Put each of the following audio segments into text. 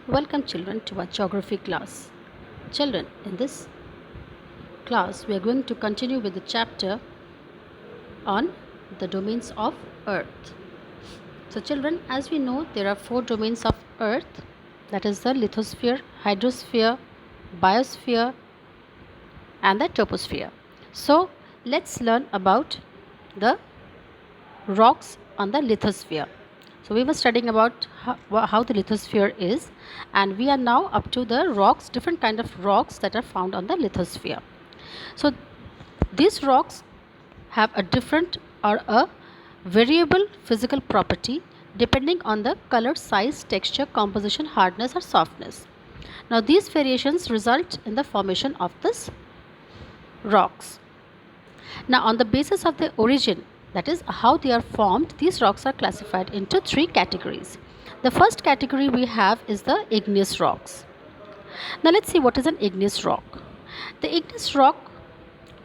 Welcome children to our geography class. Children, in this class we are going to continue with the chapter on the domains of Earth. So children, as we know, there are four domains of Earth, that is the lithosphere, hydrosphere, biosphere and the troposphere. So let's learn about the rocks on the lithosphere. So we were studying about how the lithosphere is, and we are now up to the rocks, different kind of rocks that are found on the lithosphere. So these rocks have a different or a variable physical property depending on the color, size, texture, composition, hardness or softness. Now these variations result in the formation of this rocks. Now, on the basis of their origin, that is how they are formed, these rocks are classified into three categories. The first category we have is the igneous rocks. Now, let's see what is an igneous rock. The igneous rock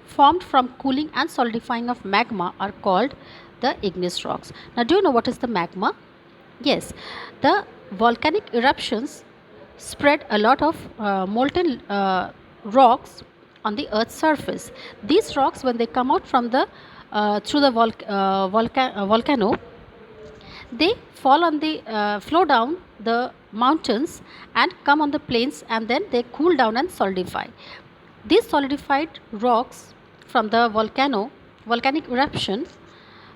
formed from cooling and solidifying of magma are called the igneous rocks. Now, do you know what is the magma? Yes, the volcanic eruptions spread a lot of molten rocks on the Earth's surface. These rocks, when they come out from the through the volcano, they fall on the flow down the mountains and come on the plains, and then they cool down and solidify. These solidified rocks from the volcanic eruption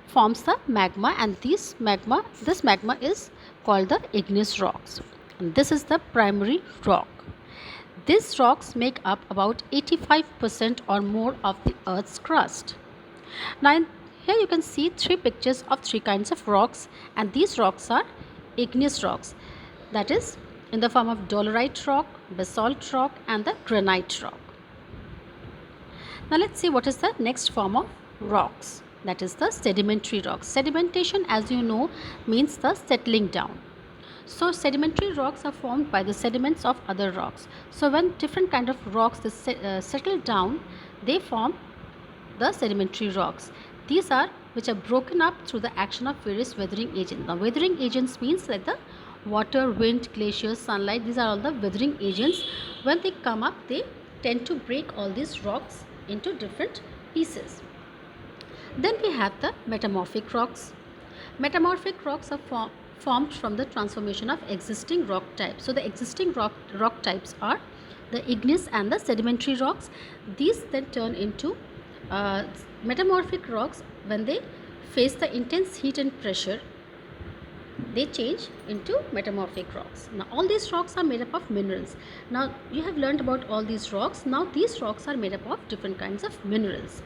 forms the magma, and this magma is called the igneous rocks, and this is the primary rock. These rocks make up about 85% or more of the Earth's crust. Now here you can see three pictures of three kinds of rocks, and these rocks are igneous rocks, that is in the form of dolerite rock, basalt rock and the granite rock. Now let's see what is the next form of rocks, that is the sedimentary rocks. Sedimentation, as you know, means the settling down. So sedimentary rocks are formed by the sediments of other rocks. So when different kind of rocks settle down, they form the sedimentary rocks. These are which are broken up through the action of various weathering agents. Now weathering agents means like the water, wind, glaciers, sunlight. These are all the weathering agents. When they come up, they tend to break all these rocks into different pieces. Then we have the metamorphic rocks. Metamorphic rocks are formed from the transformation of existing rock types. So the existing rock types are the igneous and the sedimentary rocks. These then turn into metamorphic rocks. When they face the intense heat and pressure, they change into metamorphic rocks. Now all these rocks are made up of minerals. Now you have learned about all these rocks. Now these rocks are made up of different kinds of minerals.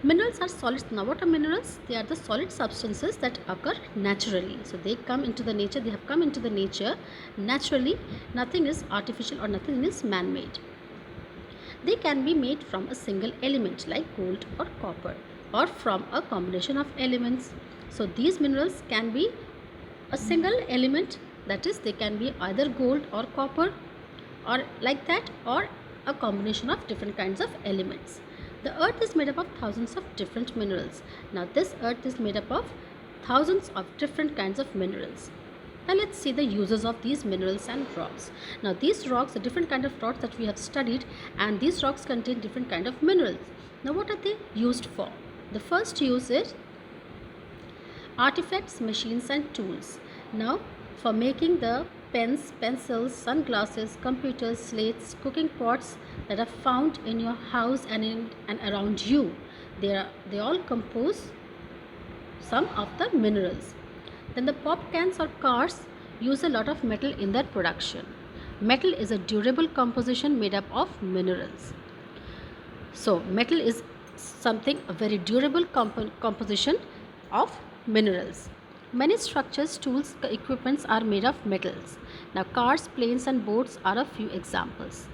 Minerals are solids. Now what are minerals? They are the solid substances that occur naturally. So they come into the nature, they have come into the nature naturally. Nothing is artificial or nothing is man-made. They can be made from a single element like gold or copper, or from a combination of elements. So these minerals can be a single element, that is they can be either gold or copper or like that, or a combination of different kinds of elements. The earth is made up of thousands of different minerals. Now this earth is made up of thousands of different kinds of minerals. Now let's see the uses of these minerals and rocks. Now these rocks are different kind of rocks that we have studied, and these rocks contain different kind of minerals. Now what are they used for? The first use is artifacts, machines and tools. Now for making the pens, pencils, sunglasses, computers, slates, cooking pots that are found in your house and in and around you, they all compose some of the minerals. Then the pop cans or cars use a lot of metal in their production. Metal is a durable composition made up of minerals. So metal is something, a very durable composition of minerals. Many structures, tools, equipments are made of metals. Now cars, planes and boats are a few examples.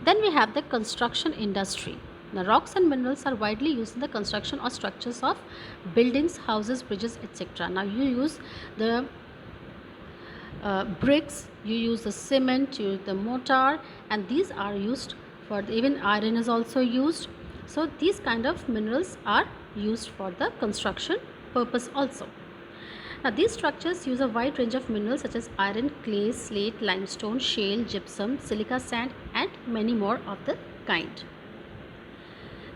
Then we have the construction industry. Now rocks and minerals are widely used in the construction or structures of buildings, houses, bridges, etc. Now you use the bricks, you use the cement, you use the mortar, and these are used for even iron is also used. So these kind of minerals are used for the construction purpose also. Now, these structures use a wide range of minerals such as iron, clay, slate, limestone, shale, gypsum, silica sand, and many more of the kind.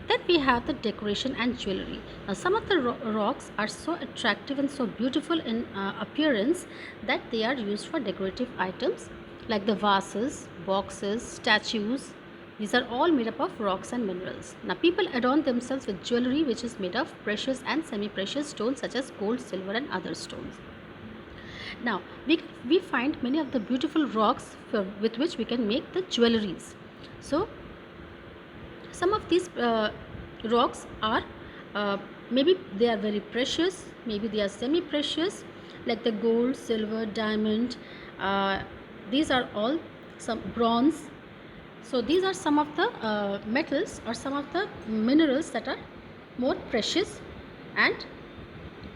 Then we have the decoration and jewelry. Now, some of the rocks are so attractive and so beautiful in appearance that they are used for decorative items like the vases, boxes, statues. These are all made up of rocks and minerals. Now, people adorn themselves with jewelry which is made of precious and semi precious stones such as gold, silver, and other stones. Now, we find many of the beautiful rocks with which we can make the jewelries. So, some of these rocks are maybe they are very precious, maybe they are semi precious, like the gold, silver, diamond. These are all some bronze. So these are some of the metals or some of the minerals that are more precious, and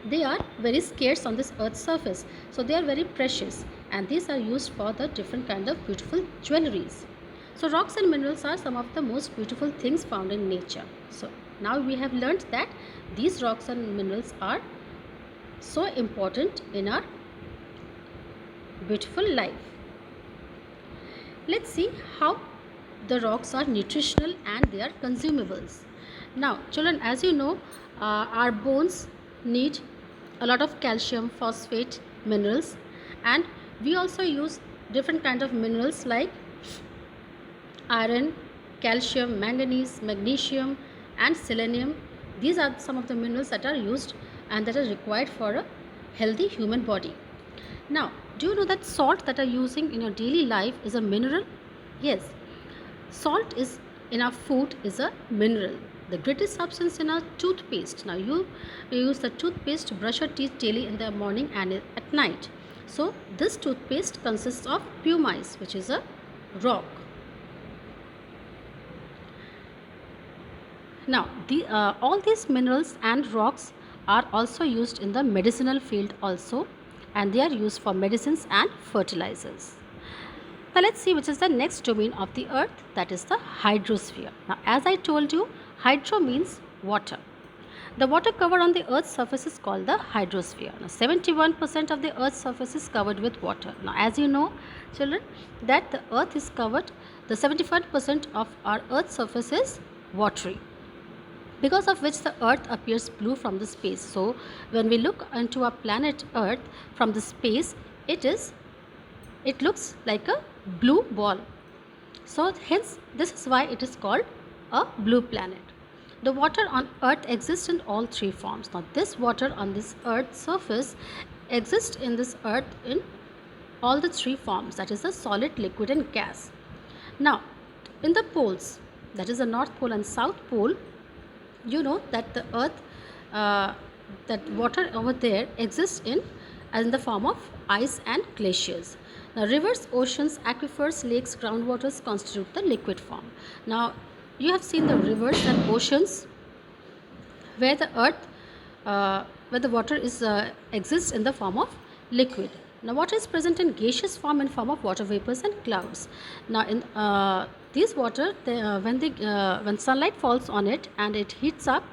they are very scarce on this earth's surface. So they are very precious, and these are used for the different kind of beautiful jewelries. So rocks and minerals are some of the most beautiful things found in nature. So now we have learned that these rocks and minerals are so important in our beautiful life. Let's see how the rocks are nutritional and they are consumables. Now children, as you know, our bones need a lot of calcium, phosphate, minerals, and we also use different kind of minerals like iron, calcium, manganese, magnesium, and selenium. These are some of the minerals that are used and that are required for a healthy human body. Now, do you know that salt that are using in your daily life is a mineral? Yes, salt is in our food is a mineral. The gritty substance in our toothpaste. Now you use the toothpaste to brush your teeth daily in the morning and at night. So this toothpaste consists of pumice, which is a rock. Now, all these minerals and rocks are also used in the medicinal field also, and they are used for medicines and fertilizers. Now, let's see which is the next domain of the earth, that is the hydrosphere. Now, as I told you, hydro means water. The water covered on the earth's surface is called the hydrosphere. Now, 71% of the earth's surface is covered with water. Now, as you know, children, that the earth is covered, the 75% of our earth's surface is watery, because of which the earth appears blue from the space. So when we look into our planet earth from the space, it looks like a blue ball. So hence this is why it is called a blue planet. The water on earth exists in all three forms. Now this water on this earth's surface exists in this earth in all the three forms, that is the solid, liquid, and gas. Now in the poles, that is the north pole and south pole, you know that the earth that water over there exists in the form of ice and glaciers. Now rivers, oceans, aquifers, lakes, groundwaters constitute the liquid form. Now you have seen the rivers and oceans where the earth where the water is exists in the form of liquid. Now water is present in gaseous form in form of water vapors and clouds. Now in these water, when sunlight falls on it and it heats up,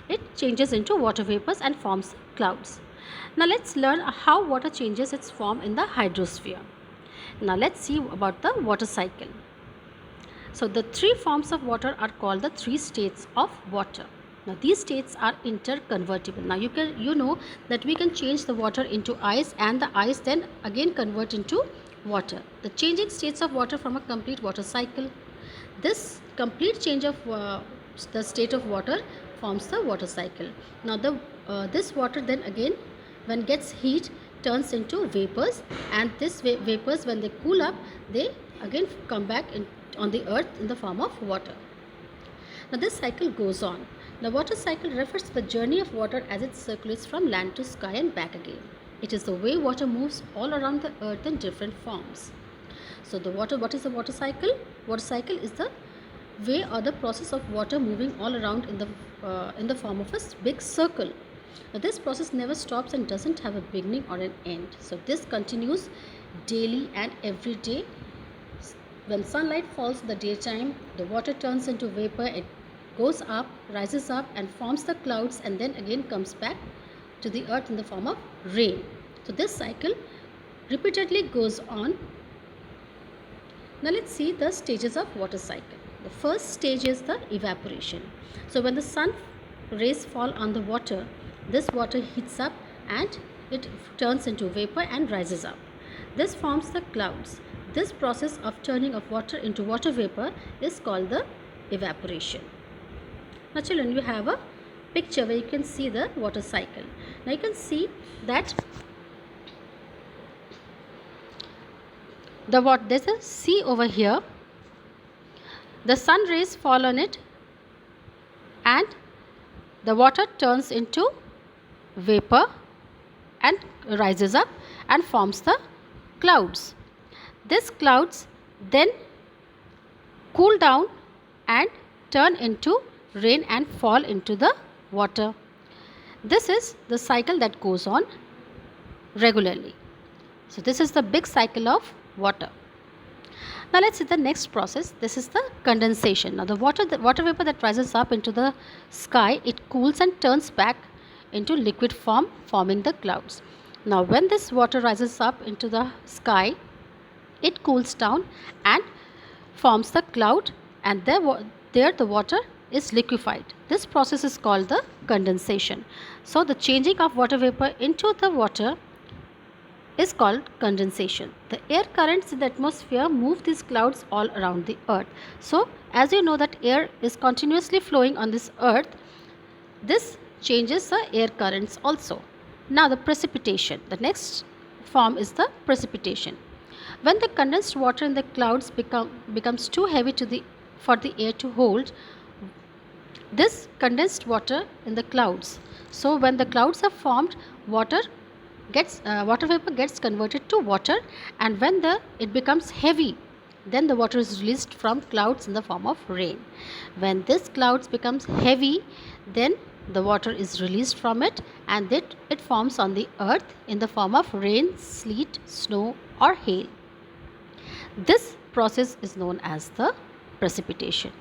it changes into water vapors and forms clouds. Now let's learn how water changes its form in the hydrosphere. Now let's see about the water cycle. So the three forms of water are called the three states of water. Now these states are interconvertible. Now you know that we can change the water into ice, and the ice then again convert into water. The changing states of water from a complete water cycle. This complete change of the state of water forms the water cycle. Now this water then again, when gets heat, turns into vapors, and this vapors, when they cool up, they again come back on the earth in the form of water. Now this cycle goes on. The water cycle refers to the journey of water as it circulates from land to sky and back again. It is the way water moves all around the earth in different forms. So what is the water cycle? Water cycle is the way or the process of water moving all around in the form of a big circle. Now this process never stops and doesn't have a beginning or an end. So this continues daily and every day. When sunlight falls in the daytime, the water turns into vapor. It goes up, rises up, and forms the clouds, and then again comes back to the earth in the form of rain. So this cycle repeatedly goes on. Now let's see the stages of water cycle. The first stage is the evaporation. So when the sun rays fall on the water, this water heats up and it turns into vapor and rises up. This forms the clouds. This process of turning of water into water vapor is called the evaporation. Now children, you have a picture where you can see the water cycle. Now you can see that there's a sea over here. The sun rays fall on it and the water turns into vapor and rises up and forms the clouds. These clouds then cool down and turn into rain and fall into the water. This is the cycle that goes on regularly. So this is the big cycle of water. Now let's see the next process. This is the condensation. Now the water vapor that rises up into the sky, it cools and turns back into liquid form, forming the clouds. Now when this water rises up into the sky, it cools down and forms the cloud, and there the water is liquefied. This process is called the condensation. So the changing of water vapor into the water is called condensation. The air currents in the atmosphere move these clouds all around the earth. So as you know that air is continuously flowing on this earth, this changes the air currents also. Now the precipitation. The next form is the precipitation. When the condensed water in the clouds becomes too heavy for the air to hold, this condensed water in the clouds. So when the clouds are formed, water vapor gets converted to water, and when it becomes heavy, then the water is released from clouds in the form of rain. When this clouds becomes heavy, then the water is released from it, and it forms on the earth in the form of rain, sleet, snow or hail. This process is known as the precipitation.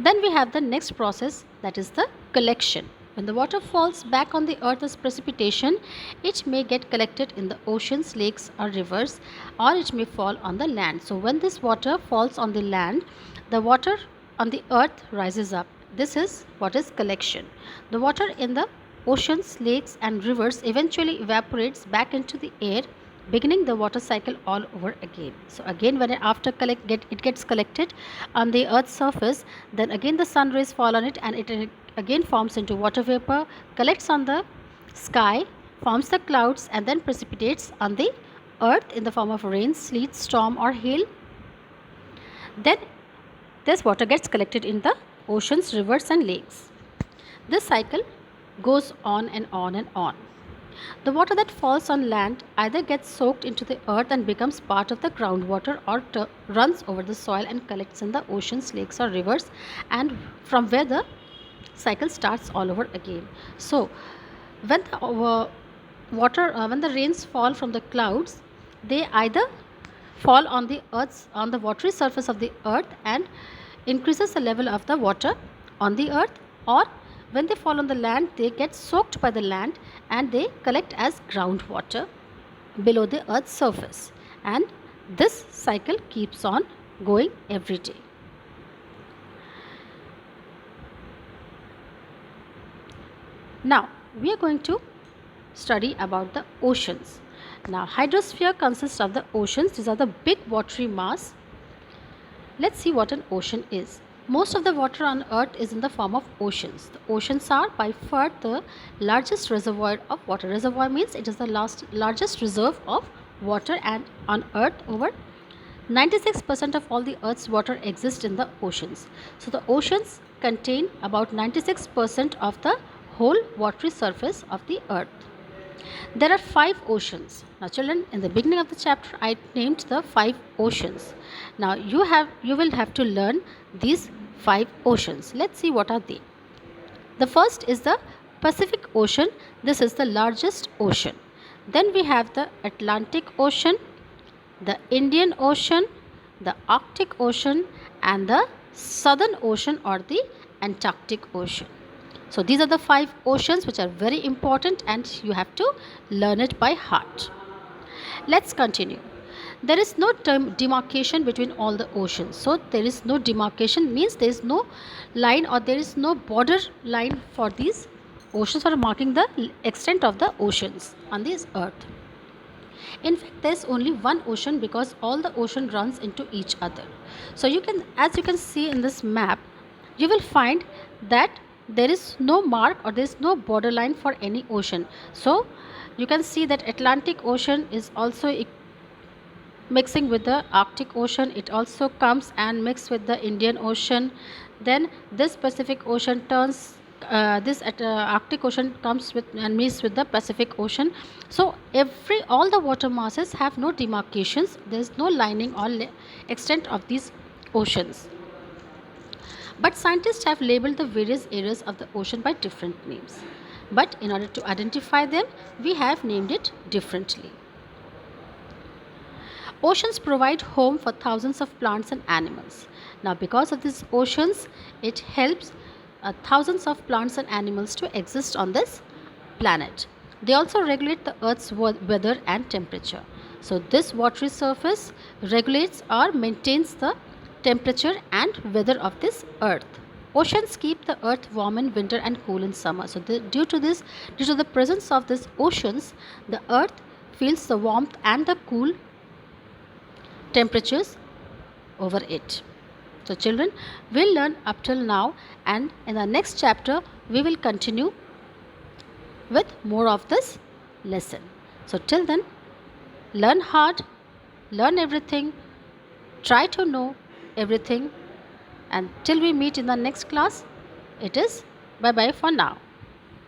Then we have the next process, that is the collection. When the water falls back on the earth as precipitation, it may get collected in the oceans, lakes or rivers, or it may fall on the land. So when this water falls on the land, the water on the earth rises up. This is what is collection. The water in the oceans, lakes and rivers eventually evaporates back into the air, beginning the water cycle all over again. So again, when it gets collected on the earth's surface, then again the sun rays fall on it and it again forms into water vapor, collects on the sky, forms the clouds and then precipitates on the earth in the form of rain, sleet, storm or hail. Then this water gets collected in the oceans, rivers and lakes. This cycle goes on and on and on. The water that falls on land either gets soaked into the earth and becomes part of the groundwater, or runs over the soil and collects in the oceans, lakes or rivers, and from where the cycle starts all over again. So when the rains fall from the clouds, they either fall on the watery surface of the earth and increases the level of the water on the earth, or when they fall on the land, they get soaked by the land and they collect as groundwater below the earth's surface, and this cycle keeps on going every day. Now we are going to study about the oceans. Now hydrosphere consists of the oceans. These are the big watery mass. Let's see what an ocean is. Most of the water on earth is in the form of oceans. The oceans are by far the largest reservoir of water. Reservoir means it is the largest reserve of water, and on earth over 96% of all the earth's water exists in the oceans. So the oceans contain about 96% of the whole watery surface of the earth. There are 5 oceans. Now children, in the beginning of the chapter I named the 5 oceans. Now you will have to learn these 5 oceans. Let's see what are they. The first is the Pacific Ocean. This is the largest ocean. Then we have the Atlantic Ocean, the Indian Ocean, the Arctic Ocean and the Southern Ocean or the Antarctic Ocean. So these are the 5 oceans which are very important and you have to learn it by heart. Let's continue. There is no demarcation between all the oceans. So there is no demarcation means there is no line or there is no border line for these oceans for marking the extent of the oceans on this earth. In fact, there is only one ocean because all the ocean runs into each other. So you can, as you can see in this map, you will find that there is no mark or there is no borderline for any ocean. So you can see that Atlantic Ocean is also mixing with the Arctic Ocean. It also comes and mix with the Indian Ocean. Then this Pacific Ocean turns this Arctic Ocean comes with and meets with the Pacific Ocean. So all the water masses have no demarcations. There is no lining or extent of these oceans. But scientists have labeled the various areas of the ocean by different names. But in order to identify them, we have named it differently. Oceans provide home for thousands of plants and animals. Now, because of these oceans, it helps thousands of plants and animals to exist on this planet. They also regulate the Earth's weather and temperature. So, this watery surface regulates or maintains the temperature and weather of this Earth. Oceans keep the Earth warm in winter and cool in summer. So, due to the presence of these oceans, the Earth feels the warmth and the cool temperatures over it. So children, we'll learn up till now, and in the next chapter we will continue with more of this lesson. So till then, learn hard, learn everything, try to know everything, and till we meet in the next class, it is bye bye for now.